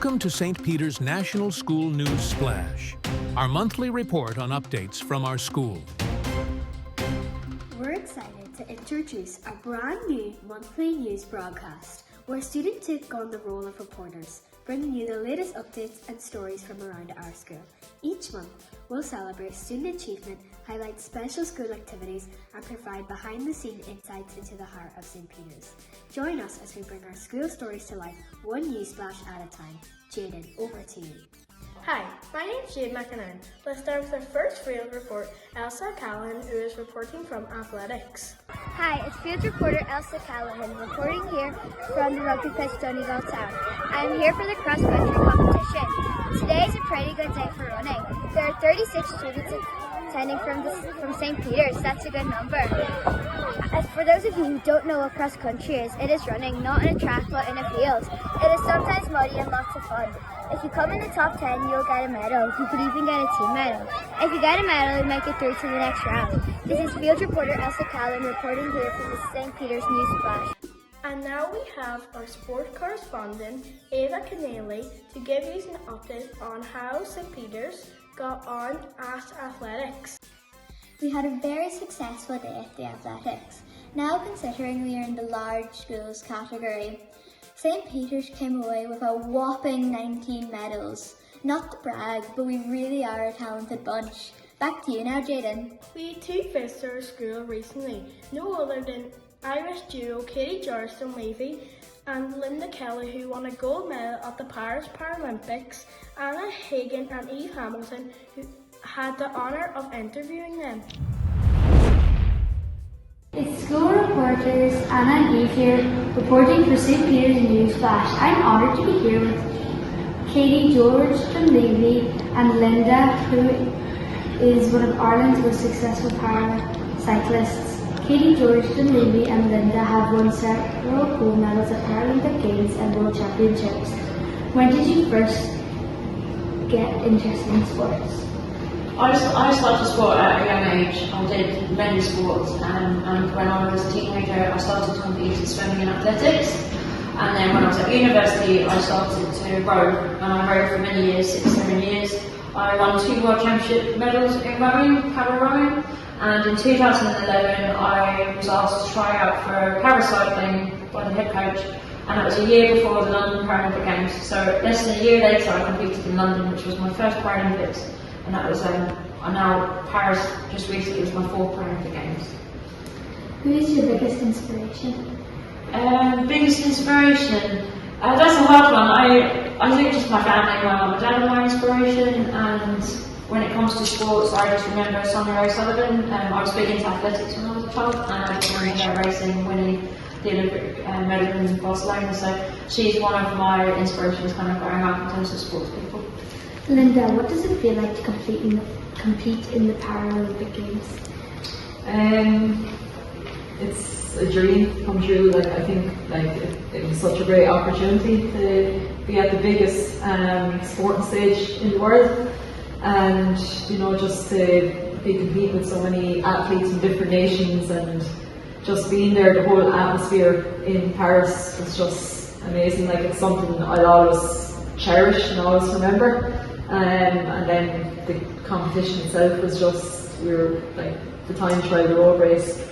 Welcome to St. Peter's National School News Splash, our monthly report on updates from our school. We're excited to introduce our brand new monthly news broadcast, where students take on the role of reporters, bringing you the latest updates and stories from around our school. Each month, we'll celebrate student achievement, highlight special school activities, and provide behind-the-scenes insights into the heart of St. Peter's. Join us as we bring our school stories to life, one news splash at a time. Jaden, over to you. Hi, my name is Jade McInerney. Let's start with our first field report, Elsa Callahan, who is reporting from athletics. Hi, it's field reporter Elsa Callahan reporting here from the rugby pitch Donegal Town. I am here for the cross-country competition. Today is a pretty good day for running. There are 36 students attending from St. Peter's. That's a good number. For those of you who don't know what cross-country is, it is running, not in a track but in a field. It is sometimes muddy and lots of fun. If you come in the top 10, you'll get a medal. You could even get a team medal. If you get a medal, you might get through to the next round. This is field reporter Elsa Callan reporting here from the St. Peter's News Flash. And now we have our sport correspondent, Ava Keneally, to give you an update on how St. Peter's got on at athletics. We had a very successful day at the athletics. Now, considering we are in the large schools category, St. Peter's came away with a whopping 19 medals. Not to brag, but we really are a talented bunch. Back to you now, Jaden. We had two visits to our school recently, no other than Irish duo Katie Jorston Levy and Linda Kelly, who won a gold medal at the Paris Paralympics. Anna Hagan and Eve Hamilton, who had the honour of interviewing them. It's school reporters Anna and Eve here, reporting for St. Peter's News Flash. I'm honoured to be here with Katie Jorston-Levy and Linda, who is one of Ireland's most successful para-cyclists. Katie Jorston-Levy and Linda have won several gold medals at Paralympic Games and World Championships. When did you first get interested in sports? I started sport at a young age. I did many sports, and when I was a teenager I started to compete in swimming and athletics, and then when I was at university I started to row, and I rowed for many years, 6-7 years. I won 2 world championship medals in rowing, paddle rowing, and in 2011 I was asked to try out for paracycling by the head coach, and it was a year before the London Paralympic Games, so less than a year later I competed in London, which was my first Paralympics. And that was, now Paris just recently was my 4th Paralympic Games. Who is your biggest inspiration? Biggest inspiration? That's a hard one. I think just my family, my mum and dad are my inspiration, and when it comes to sports I just remember Sonia O'Sullivan. I was big into athletics when I was a child, and I just remember her racing, winning the Olympic medal in Barcelona, so she's one of my inspirations kind of growing up in terms of sports people. Linda, what does it feel like to compete in the Paralympic Games? It's a dream come true. I think it was such a great opportunity to be at the biggest sporting stage in the world, and just to be competing with so many athletes from different nations, and just being there, the whole atmosphere in Paris was just amazing. It's something I'll always cherish and always remember. And then the competition itself was just, the time trial, the road race,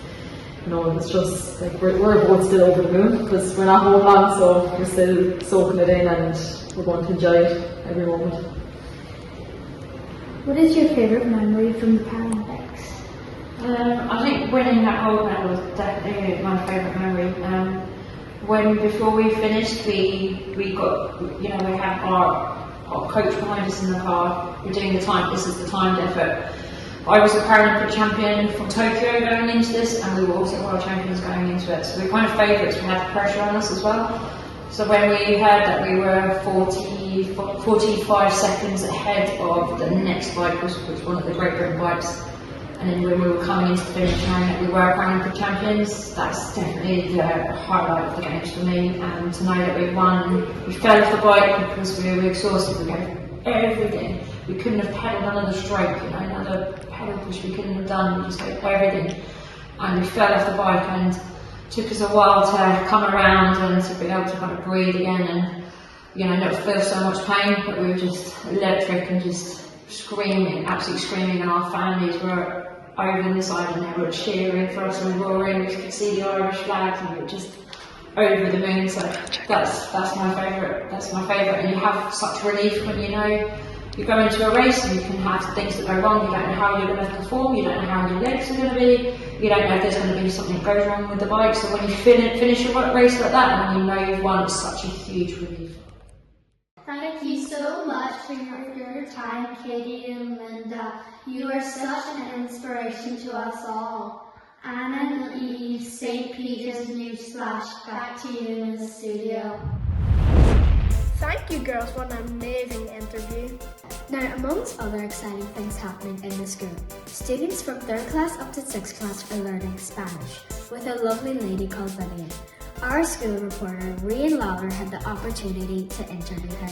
it was just we're both still over the moon because we're not home long, so we're still soaking it in and we're going to enjoy it every moment. What is your favourite memory from the Paralympics? I think winning that gold medal was definitely my favourite memory. Before we finished, we got, we had our coach behind us in the car. We're doing the time, this is the timed effort. I was a Paralympic champion from Tokyo going into this, and we were also world champions going into it. So we were kind of favourites, we had the pressure on us as well. So when we heard that we were 45 seconds ahead of the next bike, which was one of the Great Britain bikes, and then when we were coming into the finish line that we were Paralympic champions, that's definitely the highlight of the games for me. And to know that we won, we fell off the bike because we were exhausted, we gave everything. We couldn't have pedalled another stroke, another pedal push we couldn't have done, we just gave everything. And we fell off the bike, and it took us a while to come around and to be able to kind of breathe again. And you know, not feel so much pain, but we were just electric and just screaming, absolutely screaming, and our families were over on the side and they were cheering for us and roaring. We could see the Irish flags and we were just over the moon. So that's my favourite. That's my favourite. And you have such relief when you know you go into a race and you can have things that go wrong. You don't know how you're going to perform. You don't know how your legs are going to be. You don't know if there's going to be something that goes wrong with the bike. So when you finish a race like that and you know you've won, it's such a huge relief. Thank you so much for your time, Katie and Linda. You are such an inspiration to us all. Anna and Eve, St. Peter's Newsflash, back to you in the studio. Thank you girls for an amazing interview. Now, amongst other exciting things happening in the school, students from 3rd class up to 6th class are learning Spanish with a lovely lady called Vivian. Our school reporter, Rian Lawler, had the opportunity to interview her.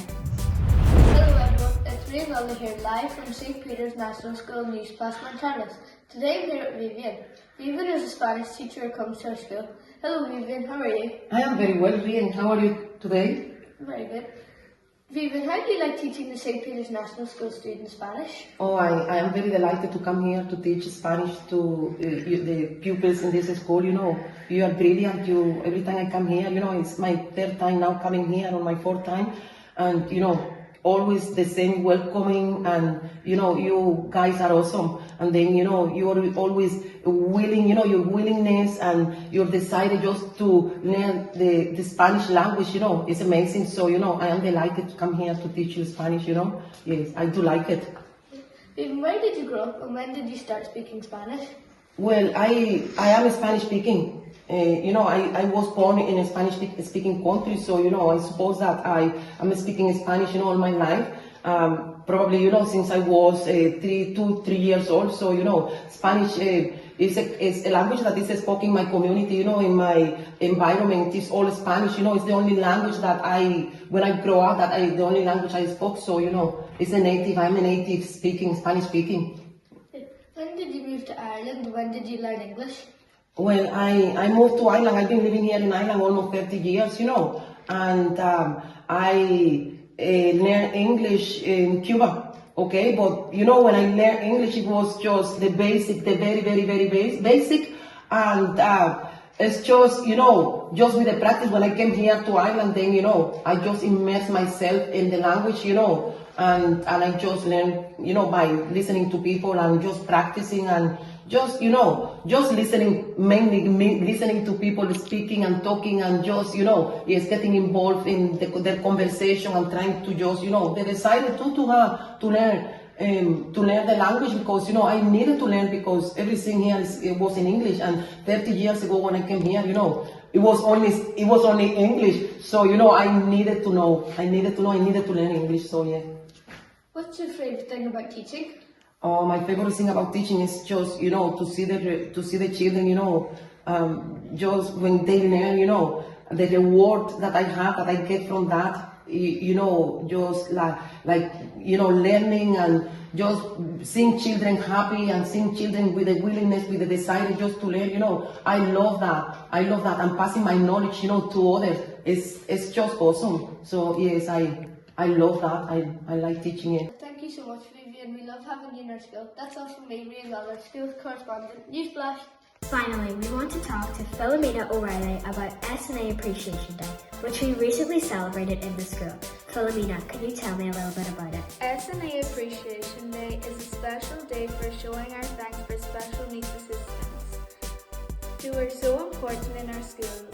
Hello everyone, it's Rian Lawler here live from St. Peter's National School Newsflash Montana. Today I'm here with Vivian. Vivian is a Spanish teacher who comes to our school. Hello Vivian, how are you? I am very well, Rian. How are you today? Very good. Vivian, how do you like teaching the St. Peter's National School students Spanish? Oh, I am very delighted to come here to teach Spanish to the pupils in this school. You know, you are brilliant. Every time I come here, you know, it's my 3rd time now coming here, or my 4th time, and you know, always the same welcoming, and you know, you guys are awesome. And then you know, you are always willing, you know, your willingness and your desire just to learn the Spanish language, you know, is amazing. So you know, I am delighted to come here to teach you Spanish. You know, yes, I do like it. Vivian, where did you grow up and when did you start speaking Spanish? Well, I am Spanish speaking. You know, I was born in a Spanish speaking country, so you know, I suppose that I am speaking Spanish, you know, all my life. Probably, you know, since I was 3 years old. So you know, Spanish is a language that is spoken in my community. You know, in my environment, it's all Spanish. You know, it's the only language that when I grow up, the only language I spoke. So you know, it's a native. I'm a native speaking, Spanish speaking. When did you move to Ireland? When did you learn English? Well, I moved to Ireland. I've been living here in Ireland almost 30 years, you know, and I learned English in Cuba, okay? But, you know, when I learned English, it was just the basic, the very, very, very basic, and it's just, you know, just with the practice, when I came here to Ireland, then, you know, I just immersed myself in the language, you know, and I just learned, you know, by listening to people and just practicing and just, you know, just listening, mainly listening to people speaking and talking and just, you know, yes, getting involved in their conversation and trying to just, you know, they decided to learn the language because, you know, I needed to learn because everything here it was in English, and 30 years ago when I came here, you know, it was only English. So, you know, I needed to learn English, so yeah. What's your favourite thing about teaching? My favorite thing about teaching is just, you know, to see the children, you know, just when they learn, you know, the reward that I have, that I get from that, you know, just like, you know, learning and just seeing children happy and seeing children with a willingness, with a desire just to learn, you know, I love that. And passing my knowledge, you know, to others, it's just awesome. So yes, I love that. I like teaching it. Thank you so much, Vivian. We love having you in our school. That's all from me, Rian Lawler, school correspondent. Newsflash. Finally, we want to talk to Philomena O'Reilly about SNA Appreciation Day, which we recently celebrated in the school. Philomena, can you tell me a little bit about it? SNA Appreciation Day is a special day for showing our thanks for special needs assistants who are so important in our schools.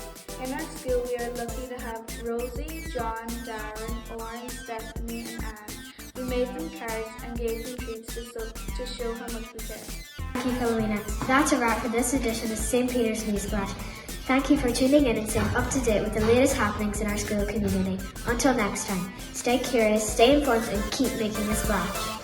In our school, we are lucky to have Rosie, John, Darren, Oren, Stephanie and Anne. We made them cards and gave them treats to show how much we care. Thank you, Philomena. That's a wrap for this edition of St. Peter's Newsflash. Thank you for tuning in and staying up to date with the latest happenings in our school community. Until next time, stay curious, stay informed and keep making a splash.